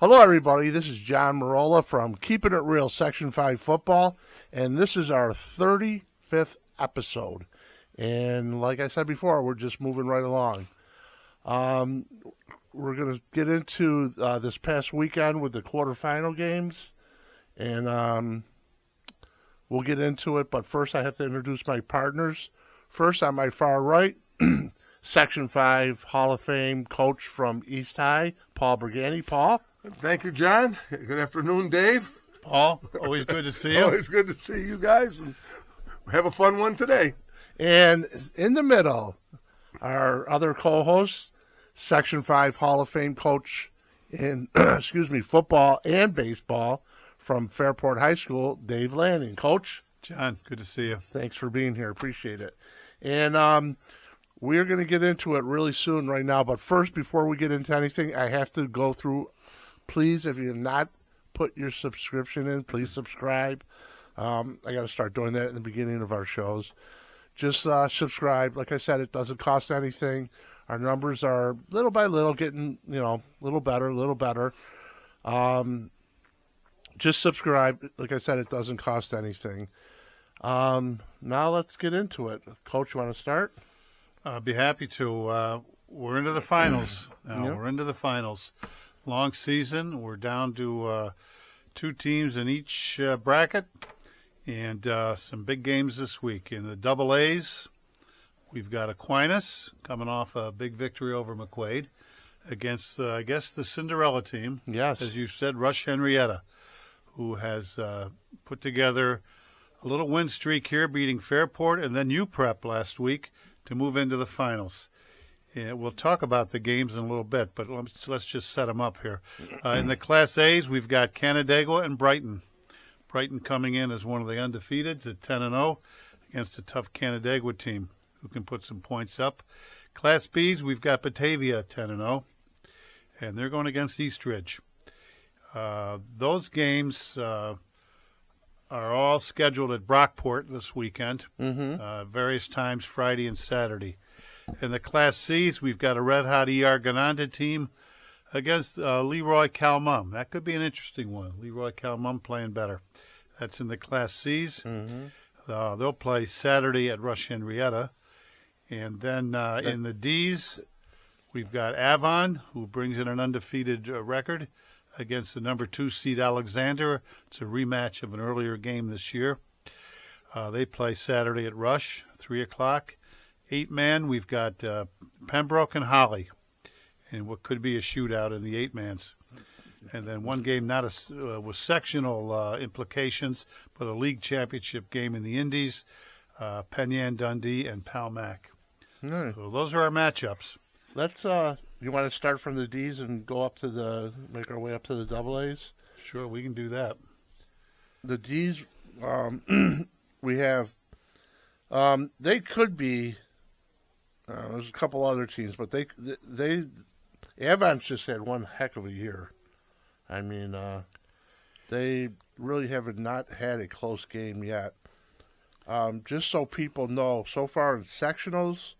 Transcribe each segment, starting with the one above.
Hello, everybody. This is John Marola from Keeping It Real Section 5 Football, and this is our 35th episode. And like I said before, we're just moving right along. We're going to get into this past weekend with the quarterfinal games, and we'll get into it. But first, I have to introduce my partners. First, on my far right, Section 5 Hall of Fame coach from East High, Paul Brigani. Paul? Thank you, John. Good afternoon, Dave. Paul, always good to see you. Always good to see you guys. And have a fun one today. And in the middle, our other co-host, Section 5 Hall of Fame coach in football and baseball from Fairport High School, Dave Lanning. Coach? John, good to see you. Thanks for being here. Appreciate it. And we're going to get into it really soon right now. But first, before we get into anything, I have to go through. Please, if you have not put your subscription in, please subscribe. I got to start doing that in the beginning of our shows. Just subscribe. Like I said, it doesn't cost anything. Our numbers are little by little getting, a little better. Just subscribe. Like I said, it doesn't cost anything. Now let's get into it. Coach, you want to start? I'd be happy to. We're into the finals now. Yep. We're into the finals. Long season. We're down to two teams in each bracket, and some big games this week. In the double A's, we've got Aquinas coming off a big victory over McQuaid against, the Cinderella team. Yes. As you said, Rush Henrietta, who has put together a little win streak here, beating Fairport and then UPrep last week to move into the finals. And we'll talk about the games in a little bit, but let's just set them up here. In the Class A's, we've got Canandaigua and Brighton. Brighton coming in as one of the undefeateds at 10-0 against a tough Canandaigua team who can put some points up. Class B's, we've got Batavia at 10-0, and they're going against Eastridge. Those games are all scheduled at Brockport this weekend, various times Friday and Saturday. In the Class C's, we've got a red-hot E.R. Gananda team against Leroy Calmum. That could be an interesting one. Leroy Calmum playing better. That's in the Class C's. They'll play Saturday at Rush Henrietta. And then in the D's, we've got Avon, who brings in an undefeated record against the number 2 seed Alexander. It's a rematch of an earlier game this year. They play Saturday at Rush, 3 o'clock. 8-man, we've got Pembroke and Holly, and what could be a shootout in the 8-mans. And then one game with sectional implications, but a league championship game in the Indies, Penyan Dundee and Palmac. Nice. So those are our matchups. Let's. You want to start from the D's and go up to make our way up to the double A's? Sure, we can do that. The D's, we have. They could be. There's a couple other teams, but they Avon's just had one heck of a year. I mean, they really have not had a close game yet. Just so people know, so far in sectionals,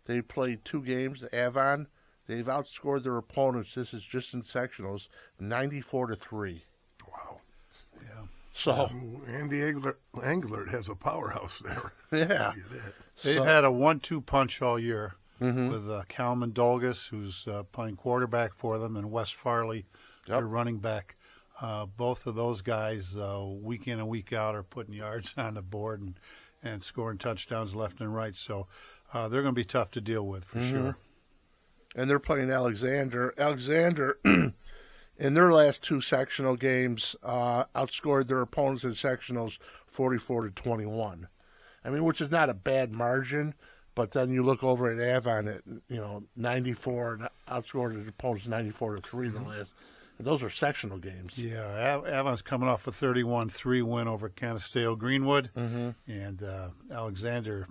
they played 2 games. Avon, they've outscored their opponents. This is just in sectionals, 94-3. Wow. Yeah. So Andy Englert has a powerhouse there. Yeah. They've had a 1-2 punch all year with Calman Dolgus, who's playing quarterback for them, and Wes Farley, their running back. Both of those guys, week in and week out, are putting yards on the board and scoring touchdowns left and right. So they're going to be tough to deal with for sure. And they're playing Alexander. Alexander, in their last 2 sectional games, outscored their opponents in sectionals 44-21. I mean, which is not a bad margin, but then you look over at Avon at 94, outscored their opponents 94-3 in the last. And those are sectional games. Yeah, Avon's coming off a 31-3 win over Canasteo Greenwood, and Alexander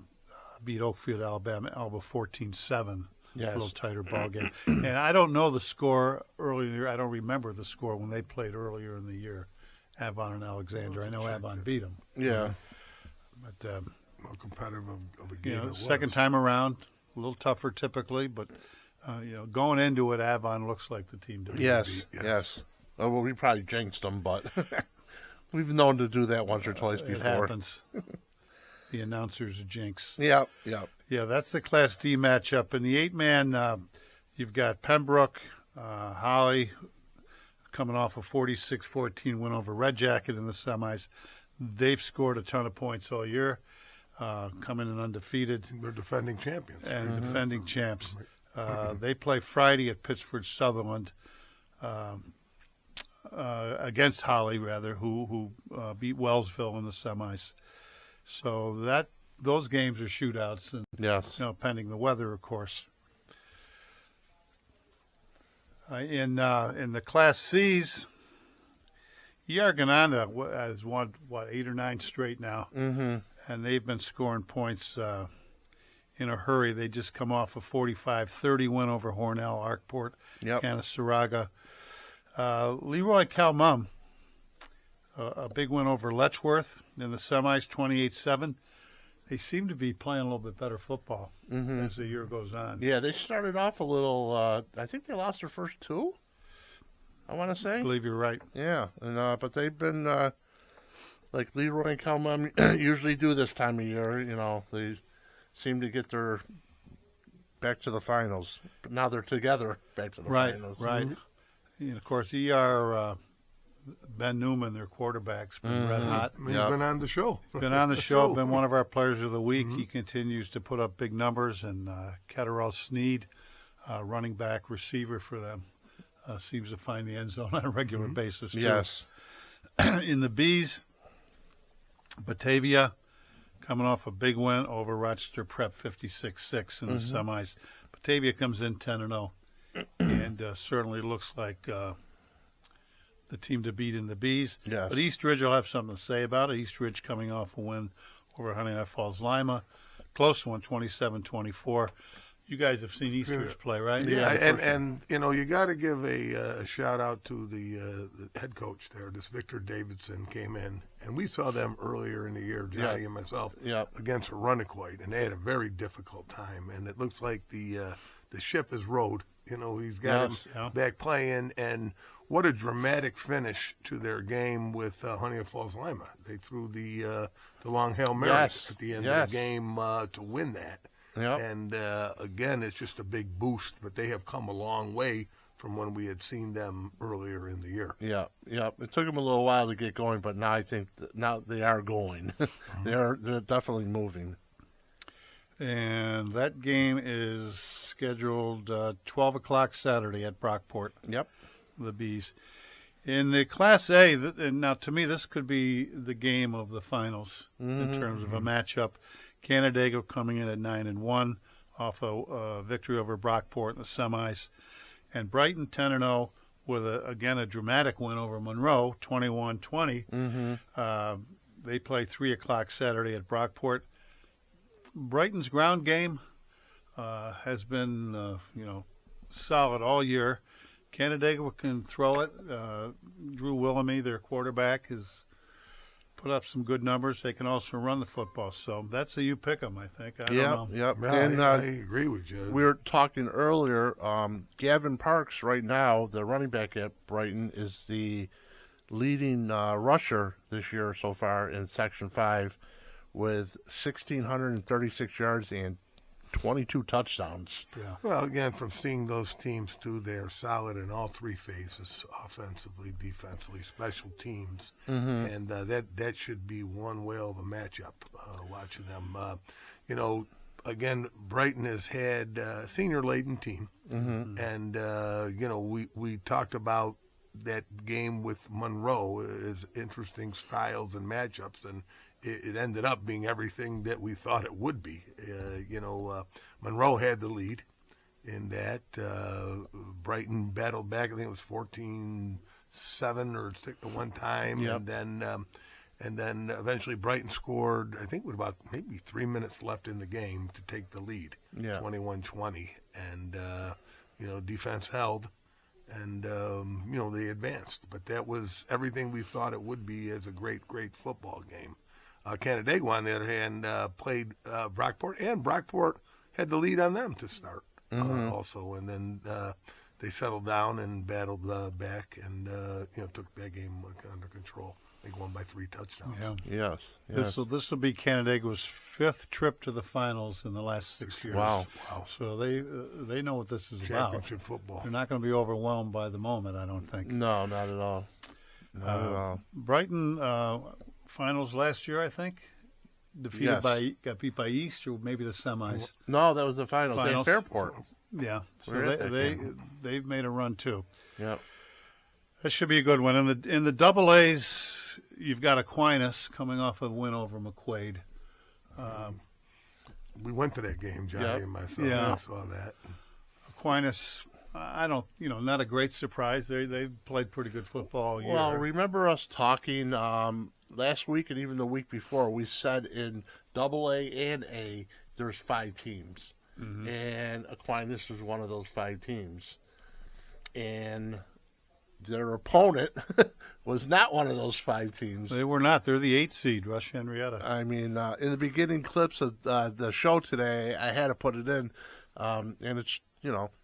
beat Oakfield, Alba 14-7. Yes. A little tighter ball game. And I don't know the score earlier. I don't remember the score when they played earlier in the year, Avon and Alexander. I know Avon beat them. Yeah. But How competitive of a game it was. second time around, a little tougher typically, but going into it, Avon looks like the team to be. Yes. Oh, well, we probably jinxed them, but we've known to do that once or twice It before. happens. The announcer's a jinx. Yep, yep. Yeah, that's the Class D matchup. In the 8-man, you've got Pembroke, Holly, coming off a 46-14 win over Red Jacket in the semis. They've scored a ton of points all year, coming in undefeated. They're defending champions. And defending champs. They play Friday at Pittsford Sutherland against Holly, rather, who beat Wellsville in the semis. So those games are shootouts, and Yes. pending the weather, of course. In the Class C's, Yargananda has won 8 or 9 straight now, and they've been scoring points in a hurry. They just come off a 45-30 win over Hornell, Arkport, Yep. Canasteraga. Leroy Calmum, a big win over Letchworth in the semis, 28-7. They seem to be playing a little bit better football as the year goes on. Yeah, they started off a little. I think they lost their first 2. I want to say. I believe you're right. Yeah, and but they've been like Leroy and Calmum usually do this time of year. They seem to get their back to the finals, but now they're together back to the finals. Right. And of course, ER Ben Newman, their quarterback's been red hot. He's been on the show. Been on the show, been one of our players of the week. He continues to put up big numbers, and Catterall Sneed, running back receiver for them, seems to find the end zone on a regular basis, too. Yes. In the B's, Batavia coming off a big win over Rochester Prep 56-6 in the semis. Batavia comes in 10-0 and certainly looks like the team to beat in the B's. Yes. But East Ridge will have something to say about it. East Ridge coming off a win over Honey Nut Falls Lima. Close one, 27-24. You guys have seen East Ridge play, right? Yeah, and you got to give a shout out to the head coach there. This Victor Davidson came in, and we saw them earlier in the year, Johnny and myself, against Runniquoit, and they had a very difficult time. And it looks like the ship is rode. He's got him back playing, and what a dramatic finish to their game with Honey Nut Falls Lima. They threw the long Hail Mary at the end of the game to win that. Yep. And again, it's just a big boost, but they have come a long way from when we had seen them earlier in the year. Yeah. It took them a little while to get going, but now I think now they are going. They're definitely moving. And that game is scheduled 12 o'clock Saturday at Brockport. Yep. The Bees. In the Class A, and now to me this could be the game of the finals in terms of a matchup. Canandaigua coming in at 9-1 off a victory over Brockport in the semis, and Brighton 10-0 with a dramatic win over Monroe 21-20. They play 3 o'clock Saturday at Brockport. Brighton's ground game has been solid all year. Canandaigua can throw it. Drew Willamy, their quarterback, has put up some good numbers. They can also run the football. So that's a you pick 'em, I think. I don't know. Yep. Yeah, And I agree with you. we were talking earlier. Gavin Parks, right now, the running back at Brighton, is the leading rusher this year so far in Section 5 with 1,636 yards and 22 touchdowns. Yeah. Well, again, from seeing those teams, too, they're solid in all 3 phases, offensively, defensively, special teams. And that should be one whale of a matchup, watching them. Again, Brighton has had a senior-laden team. And, we talked about that game with Monroe as interesting styles and matchups, and it ended up being everything that we thought it would be. Monroe had the lead in that. Brighton battled back. I think it was 14-7 or 6 at one time. Yep. And then eventually Brighton scored, I think with about maybe 3 minutes left in the game to take the lead, 21-20. And, defense held. And, they advanced. But that was everything we thought it would be as a great, great football game. Canandaigua, on the other hand, played Brockport, and Brockport had the lead on them to start also. And then they settled down and battled back and took that game under control. They won by 3 touchdowns. Yeah. Yes. This will be Canandaigua's 5th trip to the finals in the last 6 years. Wow. So they know what this is about. Championship football. They're not going to be overwhelmed by the moment, I don't think. No, not at all. Not at all. Brighton finals last year, I think. Yes. Got beat by East, or maybe the semis. No, that was the finals. Finals. At Fairport. Yeah. So We're at that game. they've made a run too. Yep. That should be a good one. In the double A's, you've got Aquinas coming off a win over McQuaid. We went to that game, Johnny Yep. and myself. Yeah. I saw that. Aquinas, I don't, not a great surprise. They played pretty good football all year. Well, remember us talking last week and even the week before, we said in Double A and A, there's 5 teams. Mm-hmm. And Aquinas was one of those 5 teams. And their opponent was not one of those 5 teams. They were not. They're the 8th seed, Rush Henrietta. I mean, in the beginning clips of the show today, I had to put it in. And it's,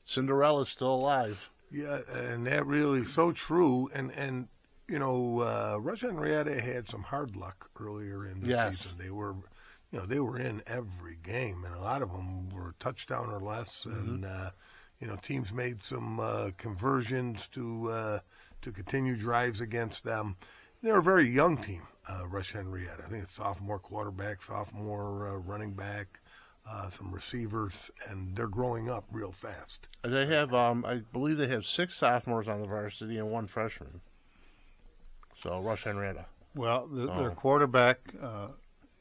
Cinderella's still alive. Yeah, and that really is so true. And Rush Henrietta had some hard luck earlier in the Yes. season. They were in every game, and a lot of them were touchdown or less. Mm-hmm. And teams made some conversions to continue drives against them. They're a very young team, Rush Henrietta. I think it's sophomore quarterback, sophomore running back, some receivers, and they're growing up real fast. They have, I believe they have 6 sophomores on the varsity and 1 freshman. So, Rush Henrietta. Well, their quarterback,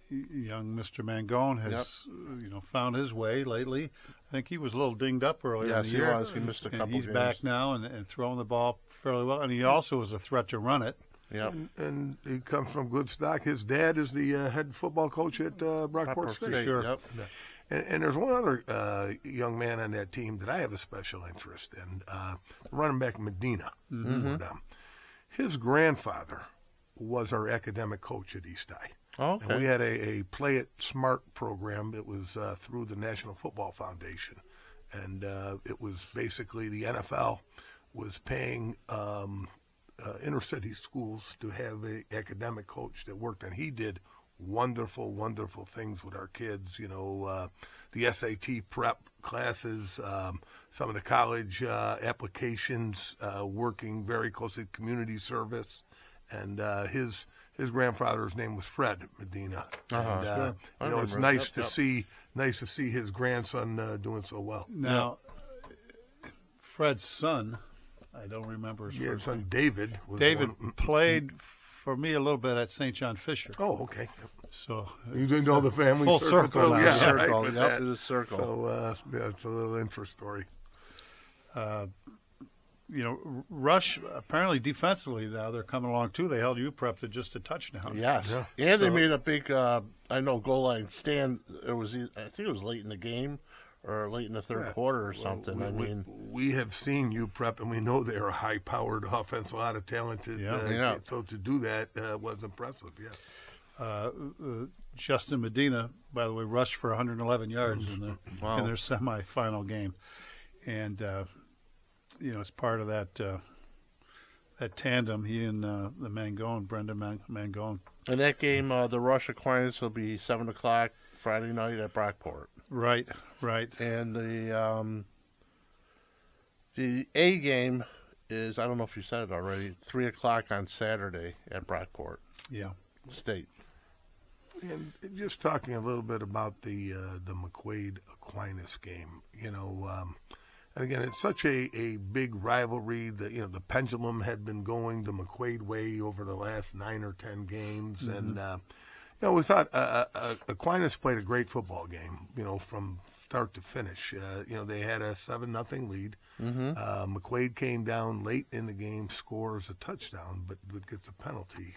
young Mr. Mangone, has found his way lately. I think he was a little dinged up earlier in Yes, the he year. was. He missed a And couple he's games. back now and throwing the ball fairly well. And he also is a threat to run it. Yep. And he comes from good stock. His dad is the head football coach at Brockport State. Sure. Yep. And there's one other young man on that team that I have a special interest in, running back Medina. For them. His grandfather was our academic coach at East High. Oh, okay. And we had a Play It Smart program. It was through the National Football Foundation. And it was basically the NFL was paying inner city schools to have an academic coach that worked. And he did wonderful, wonderful things with our kids. The SAT prep classes, some of the college applications, working very closely with community service. And his grandfather's name was Fred Medina. And Sure. I it's remember. nice Yep, to yep. see his grandson doing so well. Now, Fred's son, I don't remember his Yeah, his first son name. David was David one. played for me a little bit at St. John Fisher. Oh, okay. So You didn't know the family full circle now. Yeah, Circle. right, with Yep, that. it is circle. So it's a little interest story. Rush, apparently defensively now, they're coming along too. They held UPrep to just a touchdown. Yes. Yeah. And they So- made a big, goal line stand. I think it was late in the game or late in the third quarter or something. We have seen UPrep, and we know they're a high-powered offense, a lot of talented. Yeah. So to do that was impressive. Yes. Justin Medina, by the way, rushed for 111 yards in Wow. their semifinal game, and it's part of that tandem. He and the Mangone, Brendan Mangone. And that game, the Rush Aquinas will be 7:00 Friday night at Brockport. Right. And the A game is, I don't know if you said it already, 3:00 on Saturday at Brockport Yeah. State. And just talking a little bit about the McQuaid Aquinas game, and again, it's such a big rivalry. The pendulum had been going the McQuaid way over the last 9 or 10 games, and we thought Aquinas played a great football game. From start to finish. They had a 7-0 lead. McQuaid came down late in the game, scores a touchdown, but gets a penalty.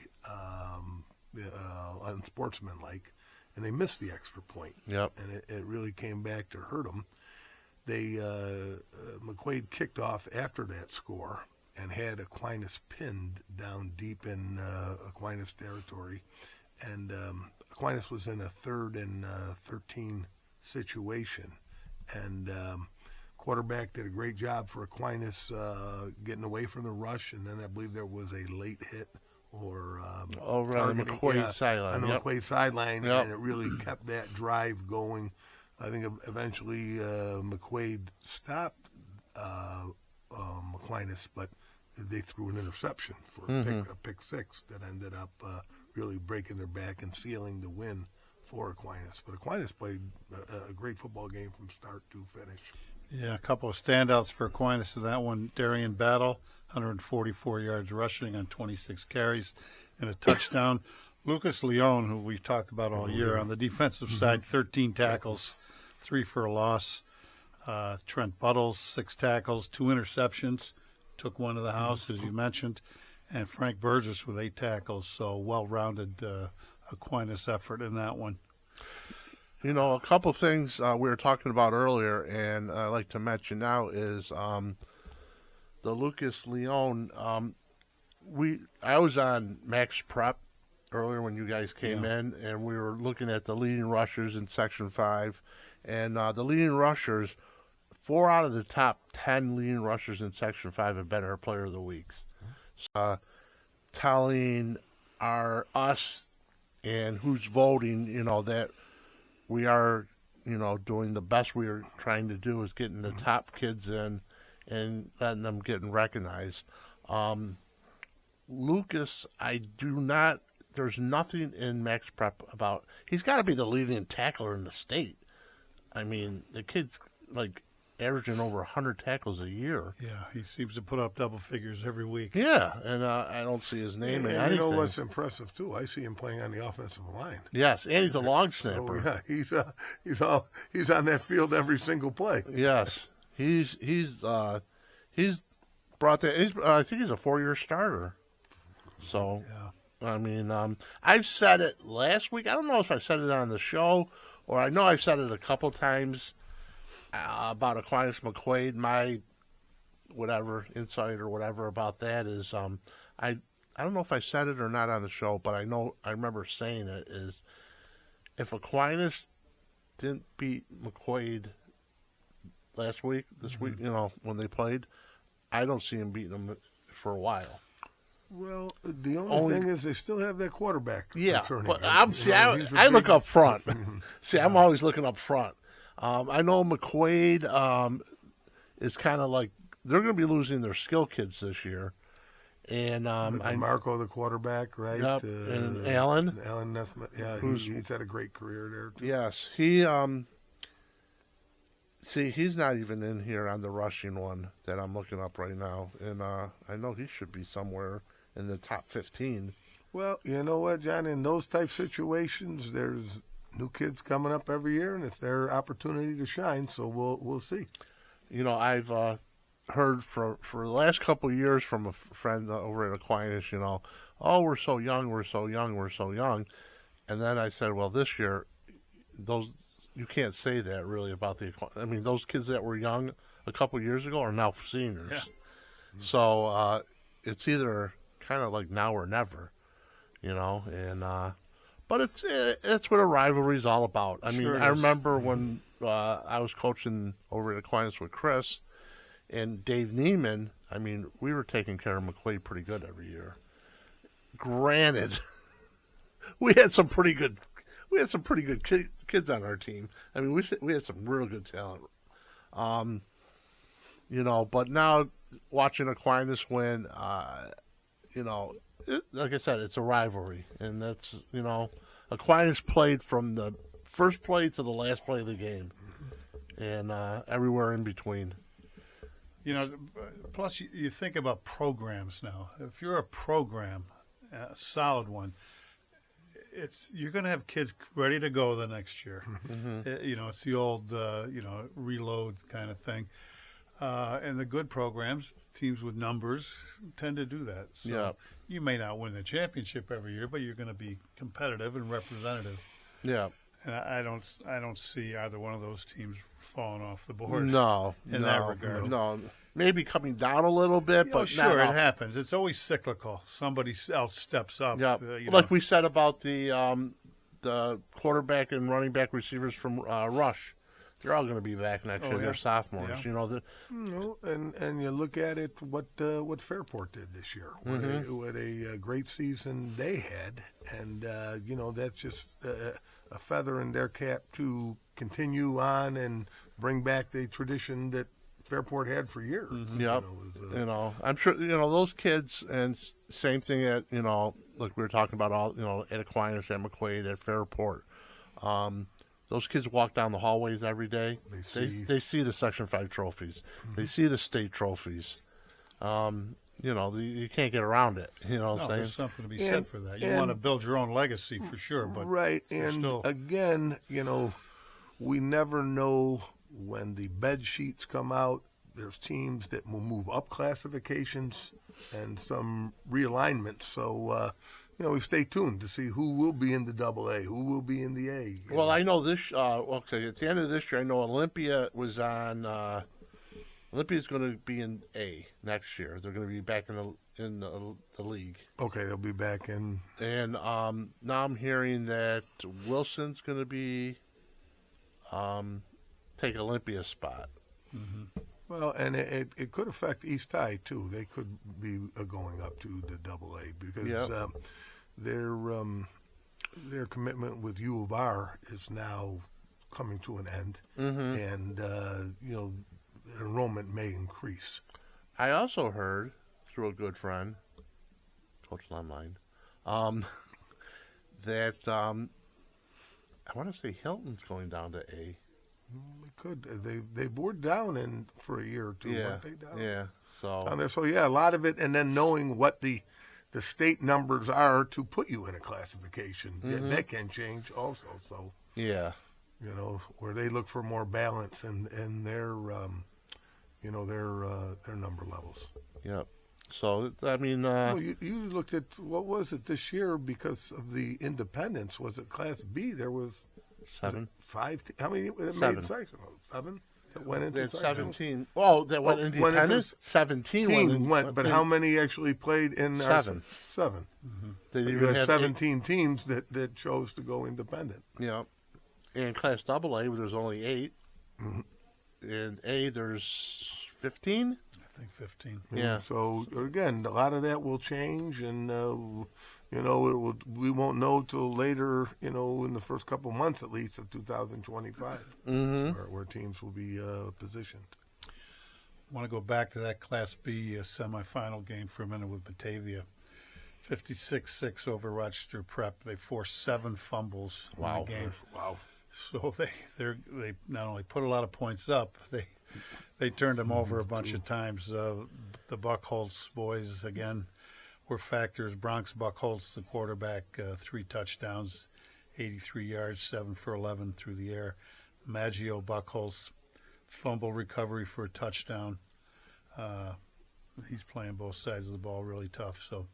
Unsportsmanlike, and they missed the extra point. Yep. And it really came back to hurt them. They McQuaid kicked off after that score and had Aquinas pinned down deep in Aquinas territory, and Aquinas was in a 3rd and 13 situation, and quarterback did a great job for Aquinas getting away from the rush, and then I believe there was a late hit or over on the McQuaid sideline. on the Yep. McQuaid sideline, Yep. and it really kept that drive going. I think eventually McQuaid stopped Aquinas, but they threw an interception for a pick six that ended up really breaking their back and sealing the win for Aquinas. But Aquinas played a great football game from start to finish. Yeah, a couple of standouts for Aquinas in that one. Darian Battle, 144 yards rushing on 26 carries and a touchdown. Lucas Leone, who we've talked about all year, on the defensive side, 13 tackles, 3 for a loss. Trent Buttles, 6 tackles, 2 interceptions, took one to the house, as you mentioned. And Frank Burgess with 8 tackles, so well-rounded Aquinas effort in that one. You know, a couple things we were talking about earlier, and I'd like to mention now is the Lucas Leone. I was on Max Prep earlier when you guys came in, and we were looking at the leading rushers in Section 5. And the leading rushers, 4 out of the top 10 leading rushers in Section 5 have been our Player of the Weeks. Telling us and who's voting, you know, that we are, you know, doing the best we are trying to do is getting the top kids in and letting them getting recognized. Lucas, there's nothing in Max Prep about, he's got to be the leading tackler in the state. I mean, the kid's like averaging over 100 tackles a year. Yeah, he seems to put up double figures every week. Yeah, and I don't see his name in anything. You know what's impressive too? I see him playing on the offensive line. Yes, and he's a long snapper. So, yeah, he's on that field every single play. Yes, he's brought that. I think he's a 4-year starter. So, I mean, I've said it last week. I don't know if I said it on the show, or I know I've said it a couple times about Aquinas McQuaid. My whatever insight or whatever about that is, I don't know if I said it or not on the show, but I remember saying it is, if Aquinas didn't beat McQuaid this week, you know, when they played, I don't see him beating them for a while. Well, the only thing is they still have that quarterback. Yeah, returning. but I look up front. See, I'm always looking up front. I know McQuaid is kind of like, they're going to be losing their skill kids this year. And Marco, the quarterback, right? Yep, and Allen. Allen Nesmith, yeah, he's had a great career there, too. Yes, he, he's not even in here on the rushing one that I'm looking up right now. And I know he should be somewhere in the top 15. Well, you know what, John? In those type situations, there's new kids coming up every year, and it's their opportunity to shine. So we'll see. You know, I've heard for the last couple of years from a friend over at Aquinas, you know, oh, we're so young, we're so young, we're so young. And then I said, well, this year, you can't say that really about those kids that were young a couple of years ago are now seniors. Yeah. So it's either kind of like now or never, you know. And but it's what a rivalry is all about. I mean, I remember when I was coaching over at Aquinas with Chris and Dave Neiman. I mean, we were taking care of McQuaid pretty good every year. Granted, we had some pretty good kids on our team. I mean, we had some real good talent. You know, but now watching Aquinas win, you know, like I said, it's a rivalry, and that's, you know, Aquinas played from the first play to the last play of the game, and everywhere in between. You know, plus you think about programs now. If you're a program, a solid one, you're going to have kids ready to go the next year. Mm-hmm. You know, it's the old, reload kind of thing. And the good programs, teams with numbers, tend to do that. So you may not win the championship every year, but you're going to be competitive and representative. Yeah. And I don't see either one of those teams falling off the board. No, in that regard. No, maybe coming down a little bit, but sure, it happens. It's always cyclical. Somebody else steps up. Yeah, like we said about the quarterback and running back receivers from Rush. They're all going to be back next year. yeah. They're sophomores. Yeah. You know, And you look at it, what Fairport did this year, what a great season they had, and that's just a feather in their cap to continue on and bring back the tradition that Fairport had for years. Yep. I'm sure, those kids, and same thing at, like we were talking about all, at Aquinas, at McQuaid, at Fairport. Those kids walk down the hallways every day. They see the Section 5 trophies. They see the state trophies. You can't get around it. You know what I'm saying? There's something to be said for that. You want to build your own legacy for sure, but right. And still... again, we never know when the bed sheets come out. There's teams that will move up classifications and some realignments. So, we stay tuned to see who will be in the AA, who will be in the A. Well, I know this. Okay, at the end of this year, I know Olympia was on. Olympia's going to be in A next year. They're going to be back in the league. Okay, they'll be back in. And now I'm hearing that Wilson's going to be take Olympia's spot. Mm-hmm. Well, and it could affect East High too. They could be going up to the AA because their commitment with U of R is now coming to an end, and enrollment may increase. I also heard through a good friend, Coach Lemline, that I want to say Hilton's going down to A. They could. They bored down for a year or two, weren't they? Down? Yeah. So Down there. So a lot of it, and then knowing what the state numbers are to put you in a classification, that can change also. So yeah, where they look for more balance in their their number levels. Yep. So I mean, well, you looked at what was it this year because of the independence? Was it Class B? There was 7. 5. How many that 7. made sectional? 7 that went into They had sectional? 17. Oh, that went independent. 17 went, but how many actually played in 7? 7. They You even had had 17 teams that chose to go independent. Yeah. In Class AA, there's only 8. In A, there's 15. I think 15. Yeah. So again, a lot of that will change, and we won't know till later. In the first couple months at least of 2025, where teams will be positioned. I want to go back to that Class B semifinal game for a minute with Batavia. 56-6 over Rochester Prep. They forced 7 fumbles in the game. Wow. So they not only put a lot of points up, they turned them over a bunch of times. The Buckholz boys again were factors. Bronx Buckholz, the quarterback, 3 touchdowns, 83 yards, 7 for 11 through the air. Maggio Buckholz, fumble recovery for a touchdown. He's playing both sides of the ball really tough. So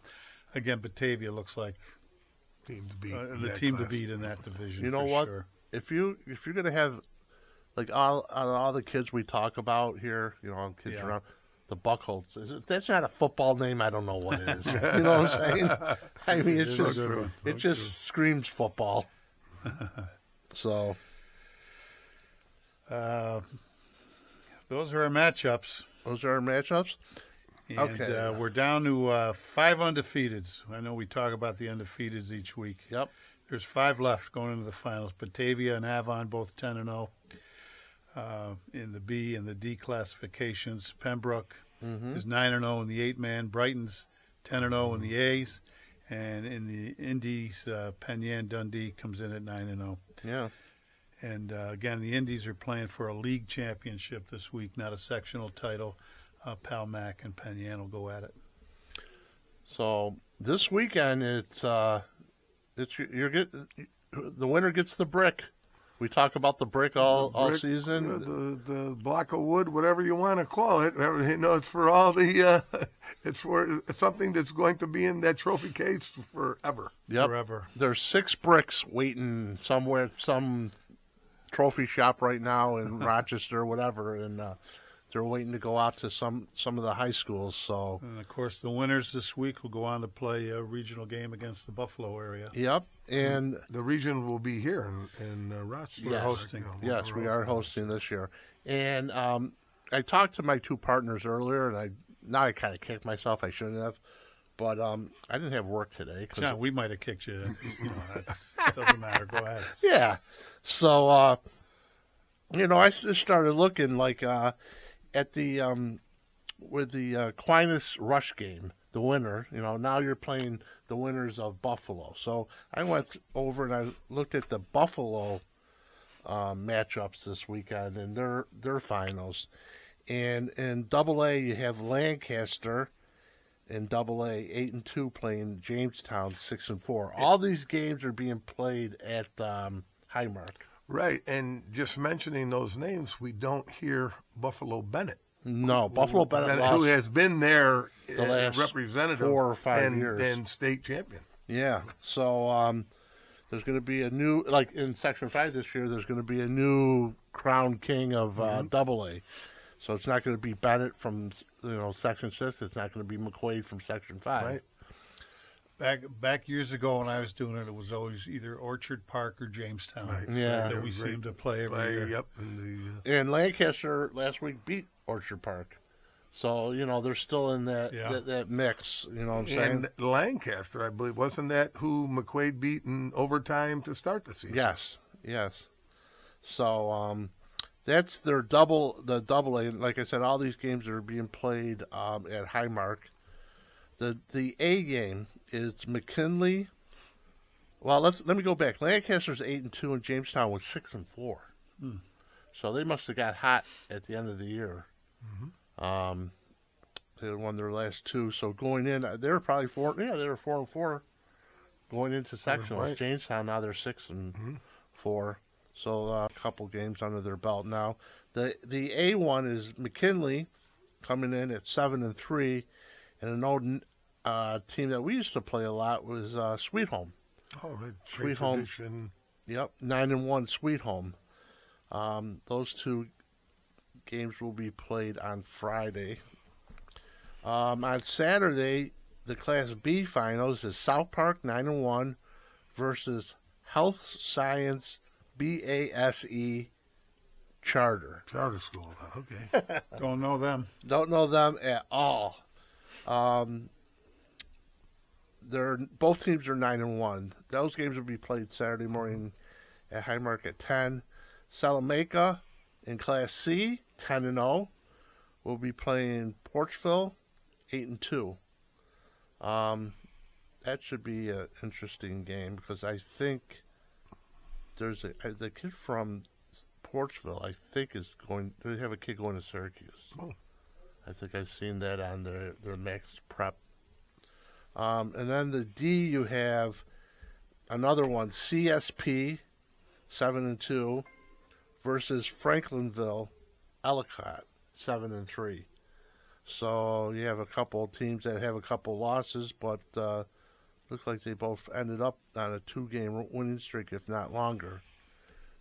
again, Batavia looks like Team to beat. the team to beat in that division. You know for what? Sure. If you're gonna have like all the kids we talk about here, kids around the Buckholz. If that's not a football name, I don't know what is. You know what I'm saying? I mean, it just screams football. So, those are our matchups. And, Okay. We're down to 5 undefeateds. I know we talk about the undefeateds each week. Yep. There's 5 left going into the finals. Batavia and Avon both 10-0 in the B and the D classifications. Pembroke is 9-0 in the 8-man. Brighton's 10-0 in the A's. And in the Indies, Penn Yan Dundee comes in at 9-0. Yeah. And again, the Indies are playing for a league championship this week, not a sectional title. Pal Mac and Penn Yan will go at it. So this weekend, the winner gets the brick. We talk about the brick all season. The block of wood, whatever you want to call it. It's for all the. It's for something that's going to be in that trophy case forever. Yep. Forever. There's 6 bricks waiting somewhere, some trophy shop right now in Rochester, or whatever, and they're waiting to go out to some of the high schools. So, And of course, the winners this week will go on to play a regional game against the Buffalo area. yep, and The region will be here in Rochester. We're hosting. yes, we are hosting this year. And I talked to my two partners earlier, and I kind of kicked myself. I shouldn't have, but I didn't have work today. John, we might have kicked you. That doesn't matter. Go ahead. Yeah. So, I just started looking like at the with the Aquinas Rush game, the winner. Now you're playing the winners of Buffalo. So I went over and I looked at the Buffalo matchups this weekend and their finals. And in Double A, you have Lancaster in Double A 8-2 playing Jamestown 6-4. All these games are being played at Highmark. Right, and just mentioning those names, we don't hear Buffalo Bennett. No, Buffalo Bennett lost who has been there the last representative 4 or 5 years. and state champion. Yeah, so there's going to be a new, like in Section 5 this year, there's going to be a new crown king of Double A. So it's not going to be Bennett from Section 6. It's not going to be McQuaid from Section 5. Right. Back years ago when I was doing it, it was always either Orchard Park or Jamestown. Right. Yeah. That we seemed to play every year. Yep. And Lancaster last week beat Orchard Park. So, they're still in that mix, you know what I'm saying? And Lancaster, I believe, wasn't that who McQuaid beat in overtime to start the season? Yes. So, that's the double A. Like I said, all these games are being played at Highmark. The A game is McKinley. Well, let me go back. Lancaster's 8-2 and Jamestown was 6-4. So they must have got hot at the end of the year. They won their last 2. So going in, they were probably 4. Yeah, they were 4-4 going into sectional. Right. Jamestown now they're 6-4. So a couple games under their belt now. The A1 is McKinley coming in at 7-3, and an old team that we used to play a lot was Sweet Home. Oh, right. Sweet Home. Tradition. Yep, 9-1 Sweet Home. Those 2 games will be played on Friday. On Saturday, the Class B finals is South Park 9-1 versus Health Science BASE Charter. Charter school. Okay. Don't know them. Don't know them at all. Both teams are 9-1. Those games will be played Saturday morning at Highmark at 10. Salamanca in Class C 10-0 will be playing Porchville 8-2. That should be an interesting game because I think there's the kid from Porchville. I think is going. They have a kid going to Syracuse. Oh. I think I've seen that on their max prep. And then the D, you have another one, CSP 7-2 versus Franklinville Ellicott 7-3. So you have a couple teams that have a couple losses, but looks like they both ended up on a 2-game winning streak, if not longer.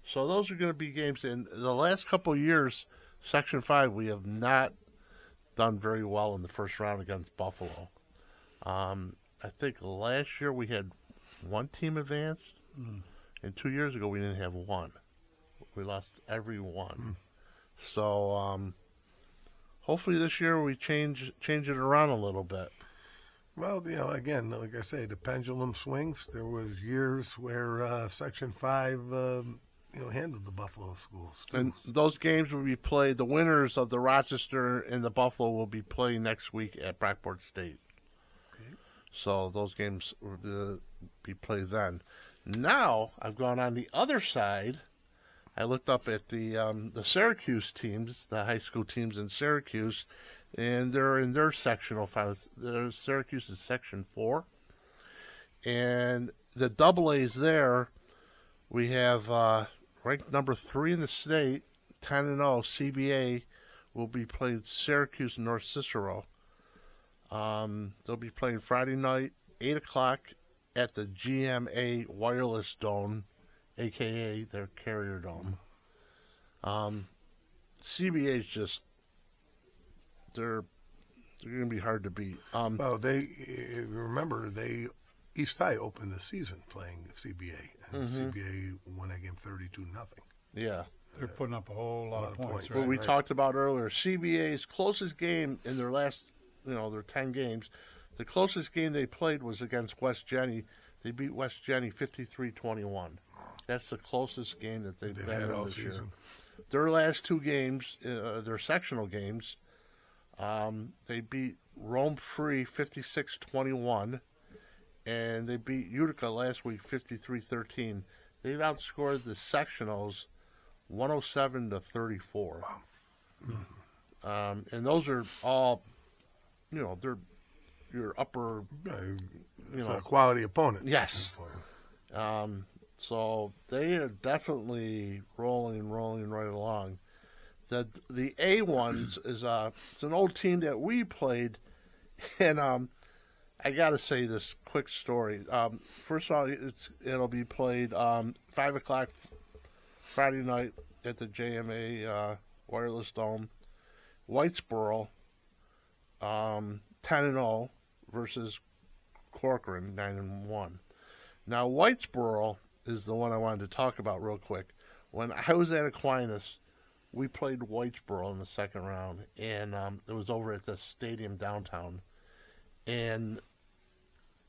So those are going to be games. In the last couple of years, Section 5, we have not done very well in the first round against Buffalo. I think last year we had 1 team advanced, and 2 years ago we didn't have 1. We lost every one. So hopefully this year we change it around a little bit. Well, again, like I say, the pendulum swings. There was years where Section 5, handled the Buffalo schools, too. And those games will be played. The winners of the Rochester and the Buffalo will be playing next week at Brockport State. Okay. So those games will be played then. Now I've gone on the other side. I looked up at the Syracuse teams, the high school teams in Syracuse, and they're in their sectional finals. Syracuse is Section 4. And the double A's there, we have ranked number 3 in the state, 10-0, CBA, will be playing Syracuse and North Cicero. They'll be playing Friday night, 8 o'clock, at the GMA Wireless Dome, a.k.a. their Carrier Dome. CBA is just they're going to be hard to beat. Well, remember East High opened the season playing CBA, and CBA won that game 32-0. Yeah. They're putting up a whole lot of points. What we talked about earlier, CBA's closest game in their last, their 10 games, the closest game they played was against West Jenny. They beat West Jenny 53-21. That's the closest game that they've been in this year. Their last two games, their sectional games, they beat Rome Free 56-21, and they beat Utica last week 53-13. They've outscored the sectionals 107-34. Wow. And those are all, they're your upper, It's a quality opponent. Yes. So they are definitely rolling right along. The A ones is it's an old team that we played, and I got to say this quick story. First of all, it'll be played 5:00 Friday night at the JMA Wireless Dome. Whitesboro 10-0 versus Corcoran 9-1. Now Whitesboro is the one I wanted to talk about real quick. When I was at Aquinas, we played Whitesboro in the second round, and it was over at the stadium downtown. And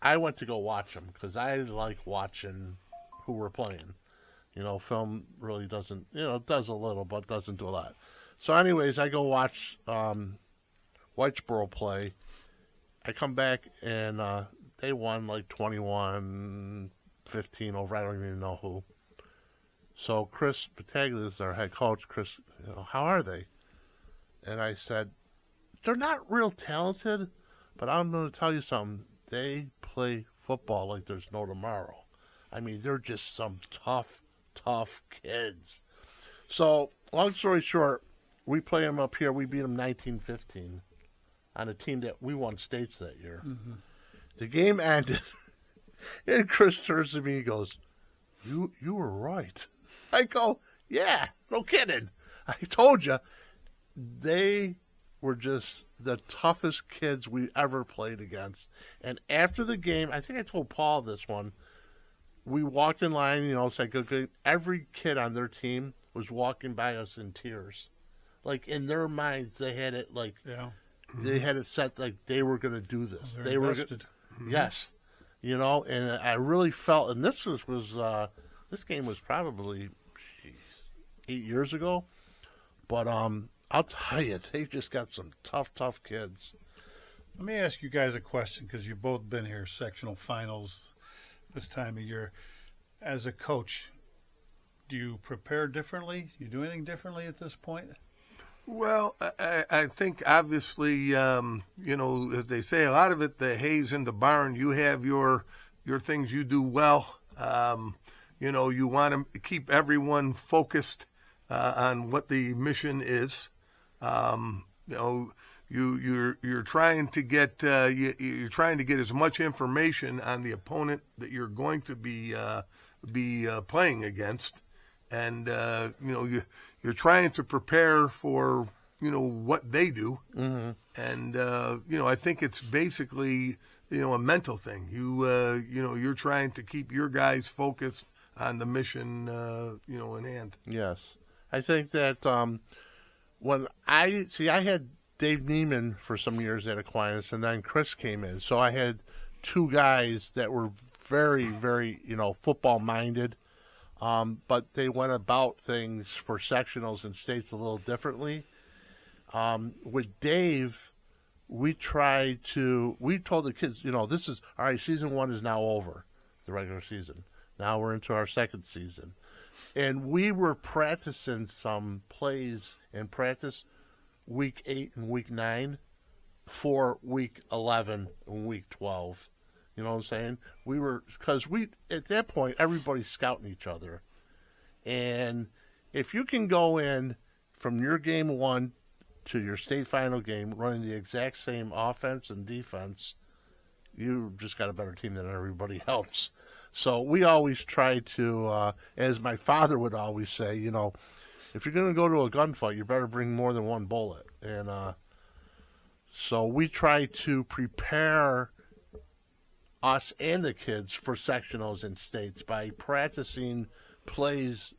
I went to go watch them because I like watching who we're playing. Film really doesn't, it does a little, but doesn't do a lot. So anyways, I go watch Whitesboro play. I come back, and they won like 21-15 over I don't even know who. So Chris Battaglia is our head coach. Chris, how are they? And I said, they're not real talented, but I'm going to tell you something. They play football like there's no tomorrow. I mean, they're just some tough kids. So, long story short, we play them up here. We beat them 19-15 on a team that we won states that year. Mm-hmm. The game ended, and Chris turns to me and goes, You were right. I go, yeah, no kidding. I told you. They were just the toughest kids we ever played against. And after the game, I think I told Paul this one, we walked in line, said good. Every kid on their team was walking by us in tears. Like, in their minds, they had it like, they had it set like they were going to do this. They were invested. Yes. And I really felt, and this this game was probably 8 years ago, but I'll tell you, they just got some tough kids. Let me ask you guys a question, because you've both been here, sectional finals this time of year. As a coach, do you prepare differently? Do you do anything differently at this point? Well, I think obviously, as they say, a lot of it, the hay's in the barn. You have your things you do well. You want to keep everyone focused on what the mission is. You're trying to get you're trying to get as much information on the opponent that you're going to be playing against, and you're trying to prepare for what they do, and I think it's basically a mental thing. You're trying to keep your guys focused on the mission in hand. Yes, I think that when I had Dave Neiman for some years at Aquinas, and then Chris came in. So I had two guys that were very, very, football minded, but they went about things for sectionals and states a little differently. With Dave, we told the kids, this is, all right, season 1 is now over, the regular season. Now we're into our second season. And we were practicing some plays in practice week 8 and week 9 for week 11 and week 12. You know what I'm saying? Because at that point, everybody's scouting each other. And if you can go in from your game 1 to your state final game running the exact same offense and defense, you just got a better team than everybody else. So we always try to, as my father would always say, if you're going to go to a gunfight, you better bring more than one bullet. And So we try to prepare us and the kids for sectionals and states by practicing plays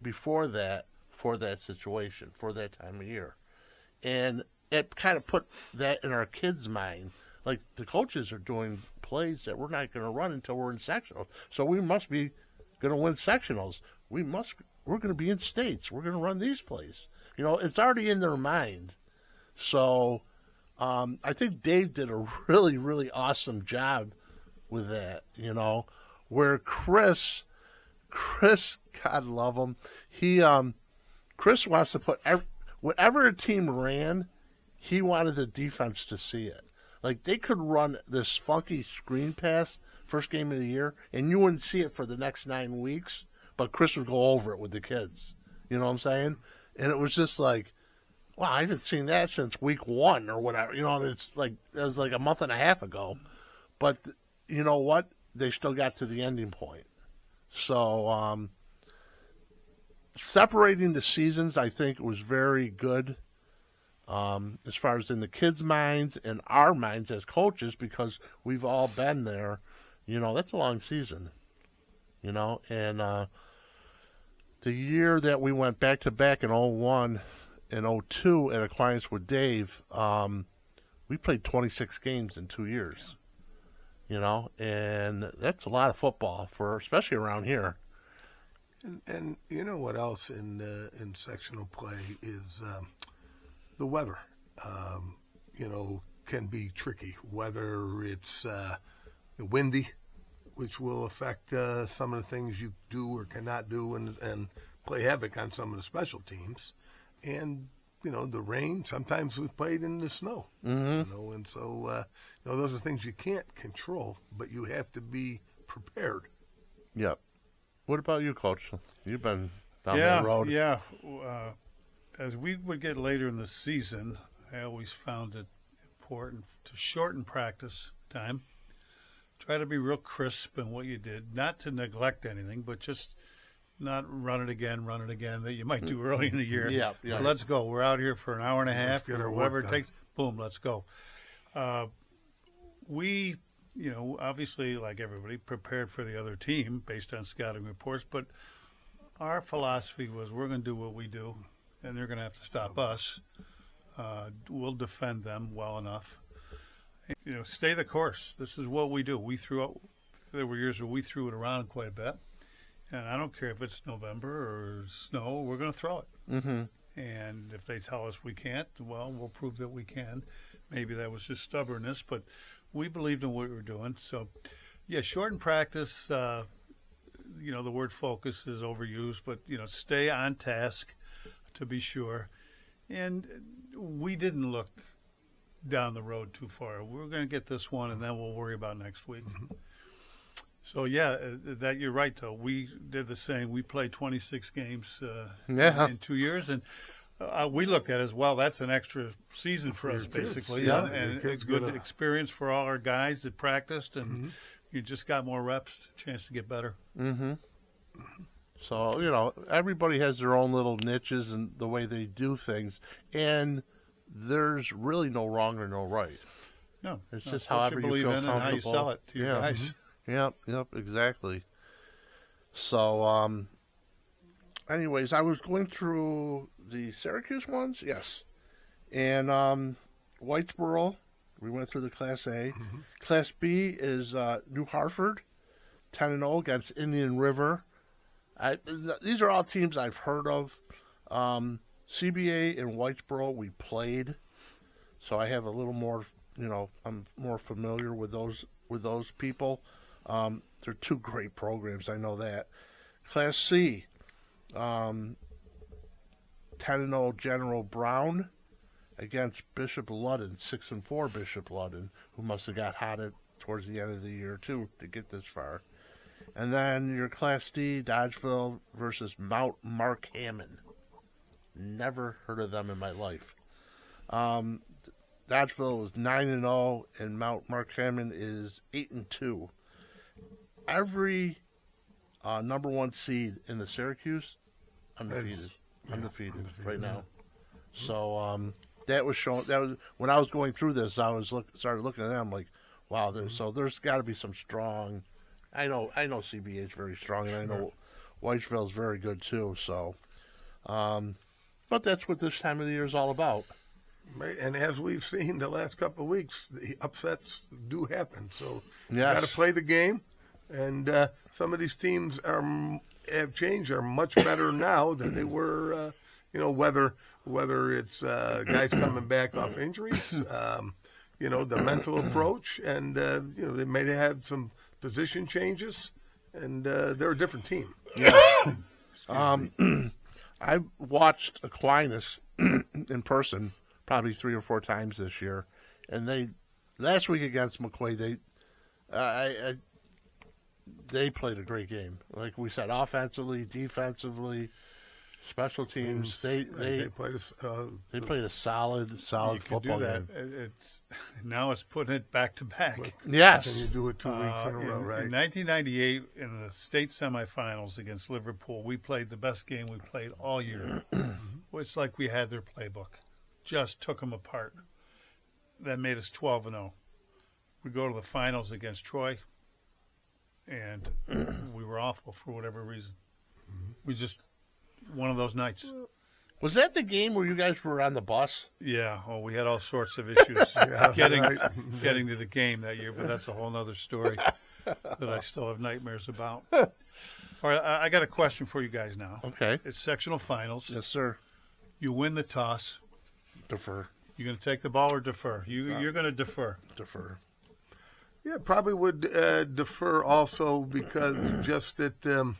before that for that situation, for that time of year. And it kind of put that in our kids' mind. Like, the coaches are doing plays that we're not going to run until we're in sectionals. So we must be going to win sectionals. We're going to be in states. We're going to run these plays. It's already in their mind. So I think Dave did a really, really awesome job with that, where Chris, God love him, Chris wants to put whatever a team ran, he wanted the defense to see it. Like, they could run this funky screen pass first game of the year, and you wouldn't see it for the next 9 weeks, but Chris would go over it with the kids. You know what I'm saying? And it was just like, wow, I haven't seen that since week 1 or whatever. It was like a month and a half ago. But you know what? They still got to the ending point. So separating the seasons, I think, was very good as far as in the kids' minds and our minds as coaches, because we've all been there. That's a long season. And the year that we went back-to-back in 01 and 02 at Aquinas with Dave, we played 26 games in 2 years. And that's a lot of football especially around here. And you know what else in sectional play is the weather. Can be tricky. Whether it's windy, which will affect some of the things you do or cannot do, and play havoc on some of the special teams, and the rain. Sometimes we've played in the snow. Mm-hmm. And so those are things you can't control, but you have to be prepared. Yep. What about you, Coach? You've been down that road. Yeah. As we would get later in the season, I always found it important to shorten practice time. Try to be real crisp in what you did, not to neglect anything, but just not run it again that you might do early in the year. Yeah. But let's go. We're out here for an hour and a half get our or whatever work it done. takes. Boom, let's go. We, obviously, like everybody, prepared for the other team based on scouting reports, but our philosophy was we're going to do what we do, and they're going to have to stop us. We'll defend them well enough. Stay the course. This is what we do. There were years where we threw it around quite a bit. And I don't care if it's November or snow, we're going to throw it. Mm-hmm. And if they tell us we can't, well, we'll prove that we can. Maybe that was just stubbornness, but we believed in what we were doing. So, yeah, shorten practice. The word focus is overused, but, stay on task to be sure. And we didn't look down the road too far. We're going to get this one, and then we'll worry about next week. Mm-hmm. So, yeah, that you're right, though. We did the same. We played 26 games in 2 years, and we look at it as, well, that's an extra season for us, basically. Yeah, and it's good experience for all our guys that practiced, and you just got more reps, chance to get better. Mm-hmm. So, everybody has their own little niches and the way they do things, and there's really no wrong or no right. No, It's just what however you believe feel in and how you comfortable. sell it to your guys. Yep, exactly. So, anyways, I was going through the Syracuse ones, yes. And Whitesboro, we went through the Class A. Mm-hmm. Class B is New Hartford, 10-0 against Indian River. These are all teams I've heard of. CBA and Whitesboro, we played. So I have a little more, I'm more familiar with those people. They're two great programs, I know that. Class C, 10-0 General Brown against Bishop Ludden, 6-4 Bishop Ludden, who must have got hot towards the end of the year, too, to get this far. And then your Class D, Dodgeville versus Mount Markham. Never heard of them in my life. Dodgeville was 9-0, and Mount Markham is 8-2. Every number one seed in the Syracuse undefeated right now. So that was showing. That was when I was going through this. I was started looking at them like, wow. There's got to be some strong. I know CBA is very strong, and I know Whiteville's very good too. So, but that's what this time of the year is all about. Right, and as we've seen the last couple of weeks, the upsets do happen. So you Yes. got to play the game, and some of these teams have changed, are much better now than they were. Whether it's guys coming back off injuries, the mental approach, and they may have had some position changes, and they're a different team. Yeah. I watched Aquinas in person probably 3 or 4 times this year, and last week against McQuay they played a great game. Like we said, offensively, defensively, special teams. They played played a solid You can football do that. game. Now it's putting it back to back. Yes. and you do it 2 weeks in a row, right? In 1998, in the state semifinals against Liverpool, we played the best game we played all year. It's like we had their playbook. Just took them apart. That made us 12-0. We go to the finals against Troy, and we were awful for whatever reason. We just, one of those nights. Was that the game where you guys were on the bus? Yeah, well, we had all sorts of issues getting right. to the game that year, but that's a whole other story that I still have nightmares about. All right, I got a question for you guys now. Okay. It's sectional finals. Yes, sir. You win the toss. Defer. You going to take the ball or defer? You're going to defer. Defer. Yeah, probably would defer also because just that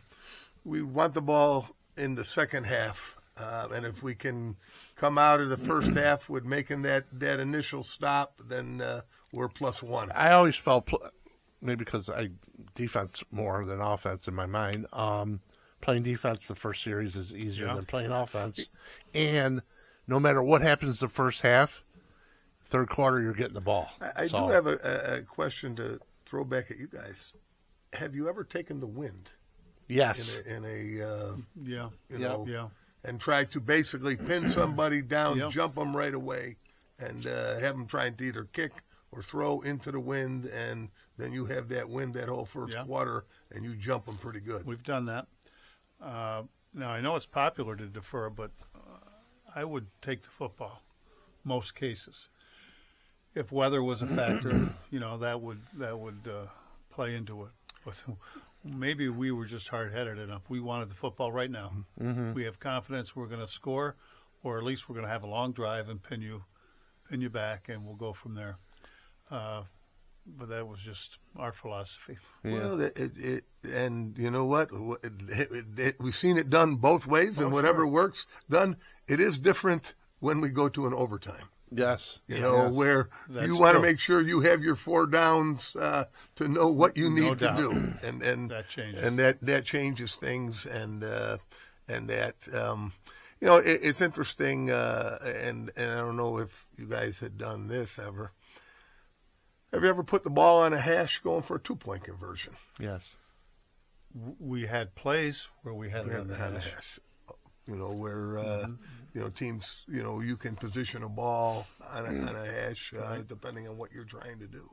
we want the ball in the second half. And if we can come out of the first half with making that initial stop, then we're +1. I always felt, maybe because I defense more than offense in my mind, playing defense the first series is easier than playing offense. And no matter what happens the first half, third quarter, you're getting the ball. I do have a question to throw back at you guys. Have you ever taken the wind? Yes. Yeah. And tried to basically pin somebody down, Yeah. jump them right away, and have them trying to either kick or throw into the wind, and then you have that wind that whole first quarter, and you jump them pretty good. We've done that. Now, I know it's popular to defer, but I would take the football most cases. If weather was a factor, that would play into it. But maybe we were just hard-headed enough. We wanted the football right now. Mm-hmm. We have confidence we're going to score, or at least we're going to have a long drive and pin you back, and we'll go from there. But that was just our philosophy. Yeah. Well, and you know what? We've seen it done both ways, and whatever works done. It is different when we go to an overtime. Yes. Where That's you want to true. make sure you have your 4 downs to know what you need to doubt. do, and That changes. and that changes things, and that it's interesting, and I don't know if you guys had done this ever. Have you ever put the ball on a hash going for a 2-point conversion? Yes. We had plays where we had it on the hash. Where teams, you can position a ball on a hash depending on what you're trying to do.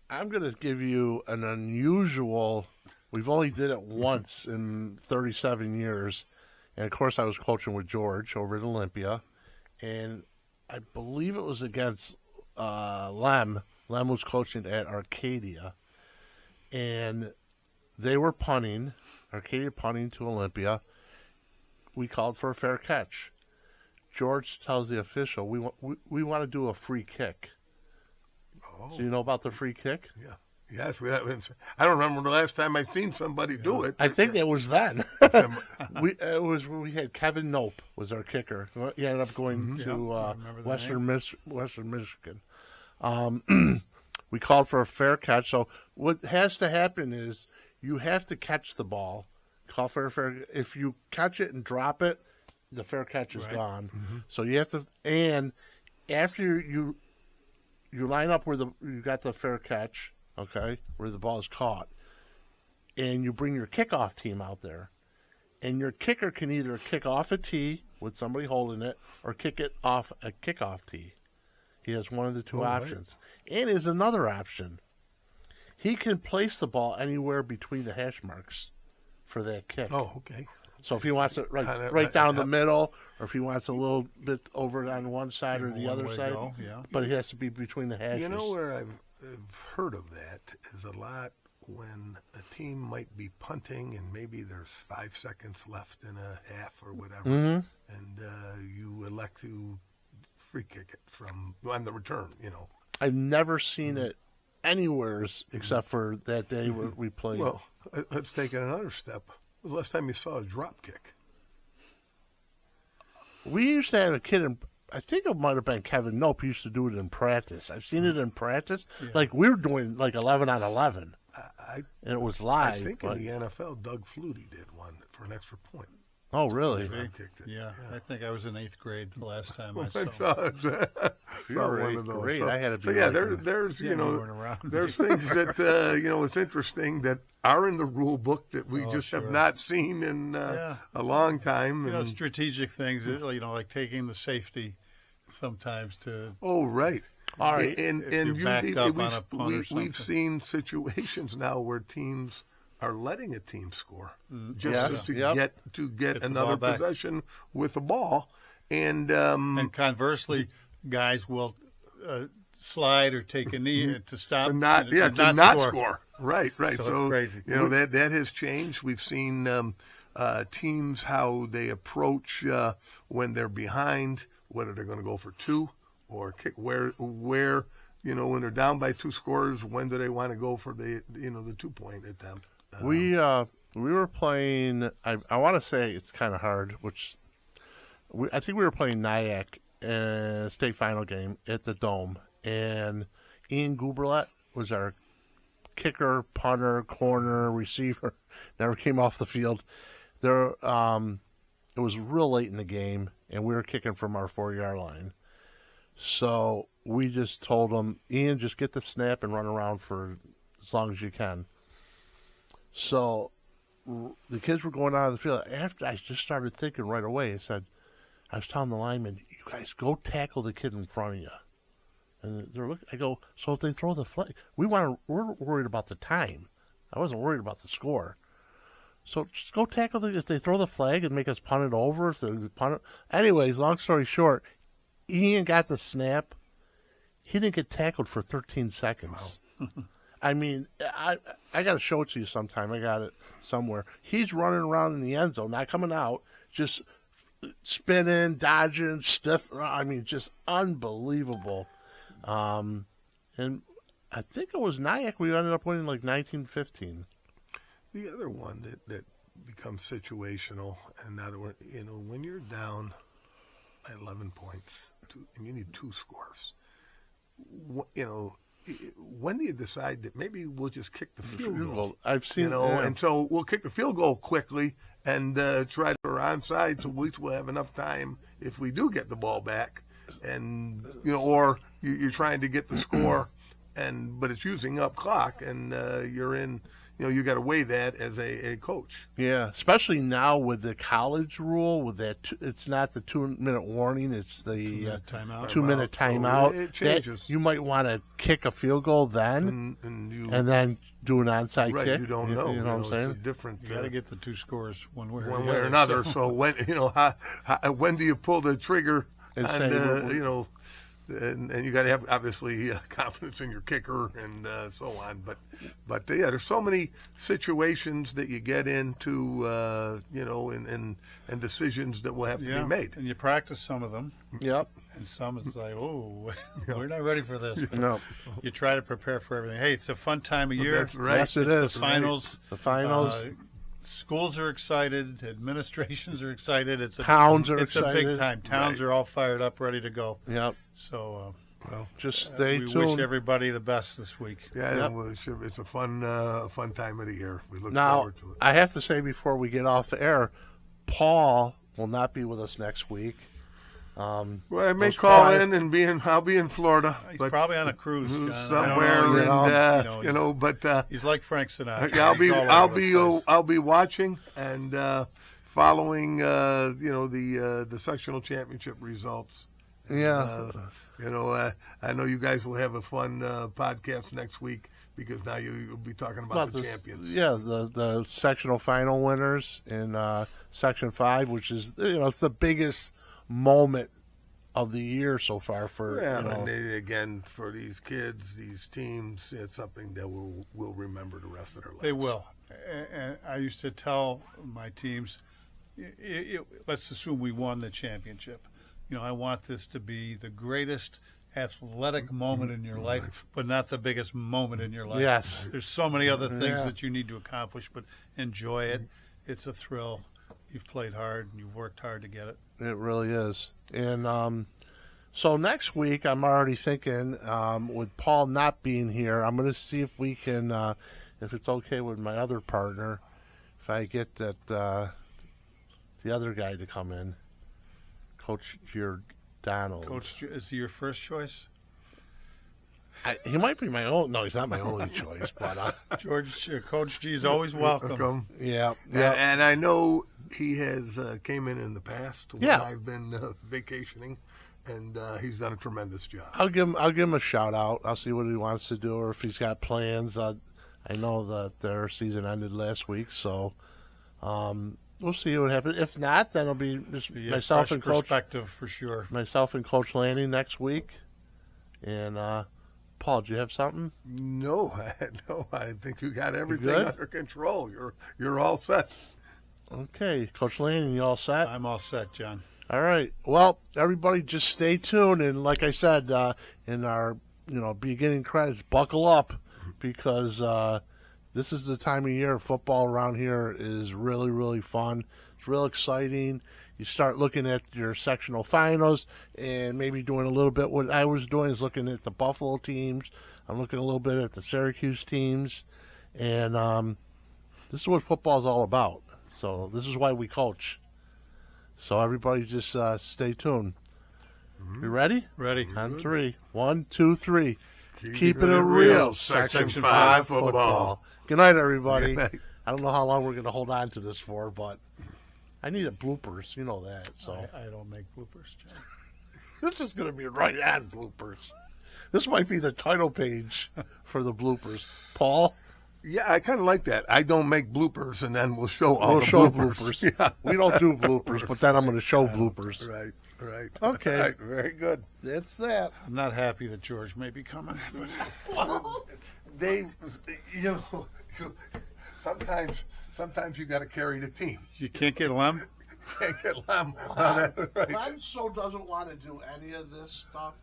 I'm going to give you an unusual. We've only did it once in 37 years, and of course I was coaching with George over at Olympia, and I believe it was against Lem. Lem was coaching at Arcadia, and they were punting. Arcadia punting to Olympia. We called for a fair catch. George tells the official, we want to do a free kick. Oh. So you know about the free kick? Yeah. Yes, I don't remember the last time I've seen somebody do it. I think it was then. We had Kevin Nope was our kicker. He ended up going to Western Michigan. We called for a fair catch. So what has to happen is you have to catch the ball. Call for a fair. If you catch it and drop it, the fair catch is gone. Mm-hmm. So you have to. And after you line up where you got the fair catch, okay, where the ball is caught, and you bring your kickoff team out there, and your kicker can either kick off a tee with somebody holding it or kick it off a kickoff tee. He has one of the two right. options. And is another option. He can place the ball anywhere between the hash marks for that kick. Oh, okay. So if he wants it Kinda right down the up. middle, or if he wants a little bit over on one side or the One other way side, go, yeah. but he has to be between the hashes. You know where I've heard of that is a lot when a team might be punting and maybe there's 5 seconds left in a half or whatever, Mhm. and you elect to free kick it from on the return. I've never seen it anywhere except for that day where we played. Well, let's take it another step. When was the last time you saw a drop kick? We used to have a kid I think it might have been Kevin Nope, used to do it in practice. I've seen it in practice. Yeah. Like we were doing like 11 on 11, I and it was I live. think but- in the NFL, Doug Flutie did one for an extra point. Oh, really? Drop kicked it. Yeah, I think I was in 8th grade the last time I I saw saw it. it. you were Saw eighth one of those. grade, I had to So be yeah, like there's Yeah, you know you weren't around. there's things that it's interesting that are in the rule book that we Oh, just have sure. not seen in Yeah. a long time. You know, and- strategic things, like taking the safety sometimes to oh, right. All right. And If you're you, backed up we've, on a punt or we've something. seen situations now where teams are letting a team score just Yes, to yep. get Get the another ball back. possession with the ball, and and conversely, guys will slide or take a knee to stop to not and to not score. Right. So it's crazy. That has changed. We've seen teams how they approach when they're behind, whether they're going to go for two or kick where when they're down by 2 scores, when do they want to go for the 2-point attempt? We were playing. I want to say it's kind of hard. I think we were playing Nyack in a state final game at the Dome, and Ian Guberlet was our kicker, punter, corner, receiver. Never came off the field. It was real late in the game, and we were kicking from our 4-yard line. So we just told him, Ian, just get the snap and run around for as long as you can. So the kids were going out of the field. After I just started thinking right away, I was telling the linemen, you guys go tackle the kid in front of you. And they're looking. I go, so if they throw the flag, we're worried about the time. I wasn't worried about the score. So just go tackle if they throw the flag and make us punt it over. If they punt it. Anyways, long story short, Ian got the snap. He didn't get tackled for 13 seconds. Wow. I mean, I got to show it to you sometime. I got it somewhere. He's running around in the end zone, not coming out, just spinning, dodging, stiff. I mean, just unbelievable. And I think it was Nyack. We ended up winning like 19-15. The other one that becomes situational, and now that when you're down 11 points and you need 2 scores, when do you decide that maybe we'll just kick the field goal? I've seen, and so we'll kick the field goal quickly and try to we're onside, so at least we'll have enough time if we do get the ball back, and or you're trying to get the score, but it's using up clock, and you're in. You got to weigh that as a coach. Yeah, especially now with the college rule, with that it's not the 2-minute warning; it's the 2-minute timeout. 2-minute So timeout. it changes. That you might want to kick a field goal then, and then do an onside right, kick. you don't know. You know what I'm saying? It's a different. You got to get the 2 scores one way one way or another. So when when do you pull the trigger? And on, say, and you got to have obviously confidence in your kicker and so on. But yeah, there's so many situations that you get into, and decisions that will have to be made. And you practice some of them, Yep. and some it's like, oh, we're not ready for this. No. You try to prepare for everything. Hey, it's a fun time of year. That's right. Yes, it It's is. the finals. The finals. Schools are excited. Administrations are excited. Towns are It's a excited. big time. Towns are all fired up, ready to go. Yep. So Just stay we tuned. wish everybody the best this week. Yeah, it's a fun time of the year. We look Now, forward to it. I have to say before we get off the air, Paul will not be with us next week. Well, I may those call five- in and I'll be in Florida. He's but probably on a cruise John. I don't somewhere, know, and but he's like Frank Sinatra. I'll be He's all I'll over the be place. I'll be watching and following the sectional championship results, Yeah. I know you guys will have a fun podcast next week because now you'll be talking about the champions. Yeah, the sectional final winners in Section 5, which is, it's the biggest moment of the year so far for, and again, for these kids, these teams, it's something that we'll remember the rest of their lives. They will. And I used to tell my teams, let's assume we won the championship. I want this to be the greatest athletic moment in your life, but not the biggest moment in your life. Yes. There's so many other things that you need to accomplish, but enjoy it. It's a thrill. You've played hard and you've worked hard to get it. It really is. And so next week, I'm already thinking, with Paul not being here, I'm going to see if we can, if it's okay with my other partner, if I get that the other guy to come in, Coach Giordano. Coach, is he your first choice? He might be my own. No, he's not my only choice, but Coach G is always welcome. Yeah. And I know he has came in the past when I've been vacationing, and he's done a tremendous job. I'll give him a shout out. I'll see what he wants to do, or if he's got plans. I know that their season ended last week, so we'll see what happens. If not, then it'll be just myself and Coach. Perspective for sure. Myself and Coach Lanning next week, and Paul, do you have something? No, I think you got everything under control. You're all set. Okay, Coach Lanning, you all set? I'm all set, John. All right. Well, everybody, just stay tuned, and like I said in our beginning credits, buckle up because this is the time of year. Football around here is really, really fun. It's real exciting. You start looking at your sectional finals and maybe doing a little bit. What I was doing is looking at the Buffalo teams. I'm looking a little bit at the Syracuse teams. And this is what football is all about. So this is why we coach. So everybody just stay tuned. You ready? Ready. On 3. 1, 2, 3. Keeping it real. Section 5 football. Good night, everybody. Good night. I don't know how long we're going to hold on to this for, but I need a bloopers. You know that. So I don't make bloopers, John. This is going to be right on bloopers. This might be the title page for the bloopers. Paul? Yeah, I kind of like that. I don't make bloopers, and then we'll show all We'll the show bloopers. bloopers. We don't do bloopers, but then I'm going to show bloopers. Right. Okay. Right, very good. That's that. I'm not happy that George may be coming. But Dave, sometimes you got to carry the team. you can't get Lem? Can't get Lem on that, right? Len so doesn't want to do any of this stuff.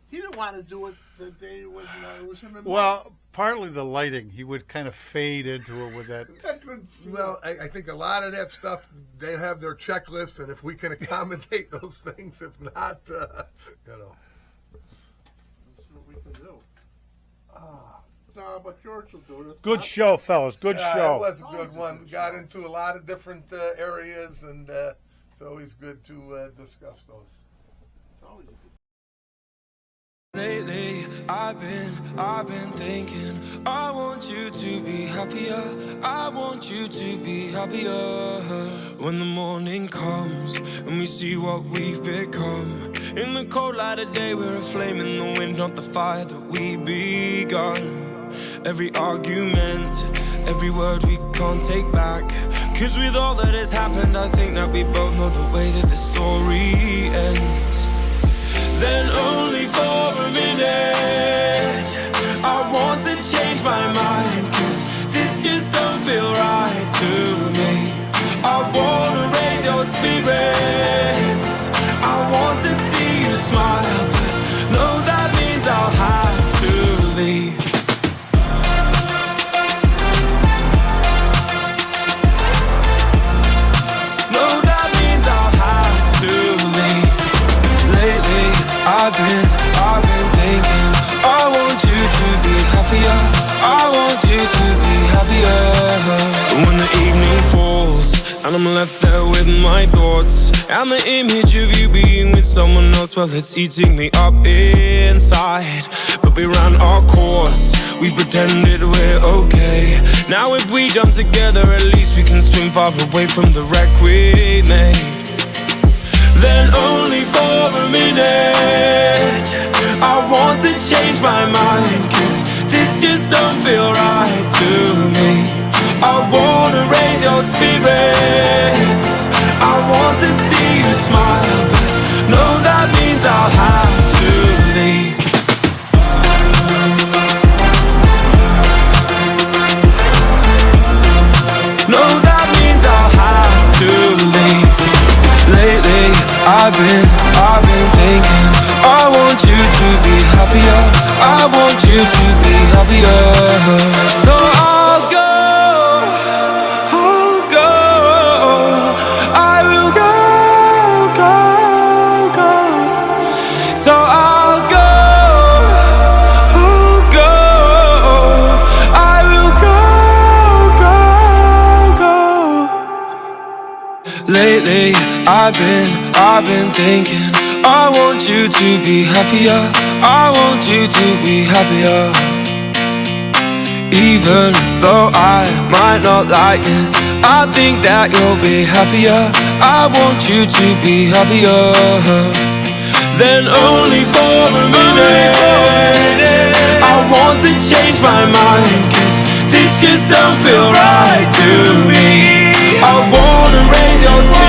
He didn't want to do it the day when it was him and Well, partly the lighting. He would kind of fade into it with that. I couldn't see Well, I think a lot of that stuff, they have their checklists, and if we can accommodate those things, if not, Let's see what we can do. No, but George will do it. Good show, fellas. Good show. It was a good one. We got into a lot of different areas, and it's always good to discuss those. Lately, I've been thinking, I want you to be happier. I want you to be happier. When the morning comes and we see what we've become. In the cold light of day, we're a flame in the wind, not the fire that we begun. Every argument, every word we can't take back. 'Cause with all that has happened, I think that we both know the way that the story ends. Then only for a minute I want to change my mind, 'cause this just don't feel right to me. I wanna raise your spirits, I want to see you smile, but no, that means I'll have to leave. No, that means I'll have to leave. Lately, I've been thinking, I want you to be happier. I want you to be happier. When the evening falls and I'm left there with my thoughts, and the image of you being with someone else, well, it's eating me up inside. But we ran our course, we pretended we're okay. Now if we jump together, at least we can swim far away from the wreck we made. Then only for a minute your spirits. I want to see you smile, but no, that means I'll have to leave. No, that means I'll have to leave. Lately, I've been thinking, I want you to be happier. I want you to be happier. So I'll go. I will go. So I'll go. I will go. Lately, I've been thinking, I want you to be happier. I want you to be happier. Even though I might not like this, I think that you'll be happier. I want you to be happier. Then only for a minute, I want to change my mind, 'cause this just don't feel right to me. I wanna raise your spirit.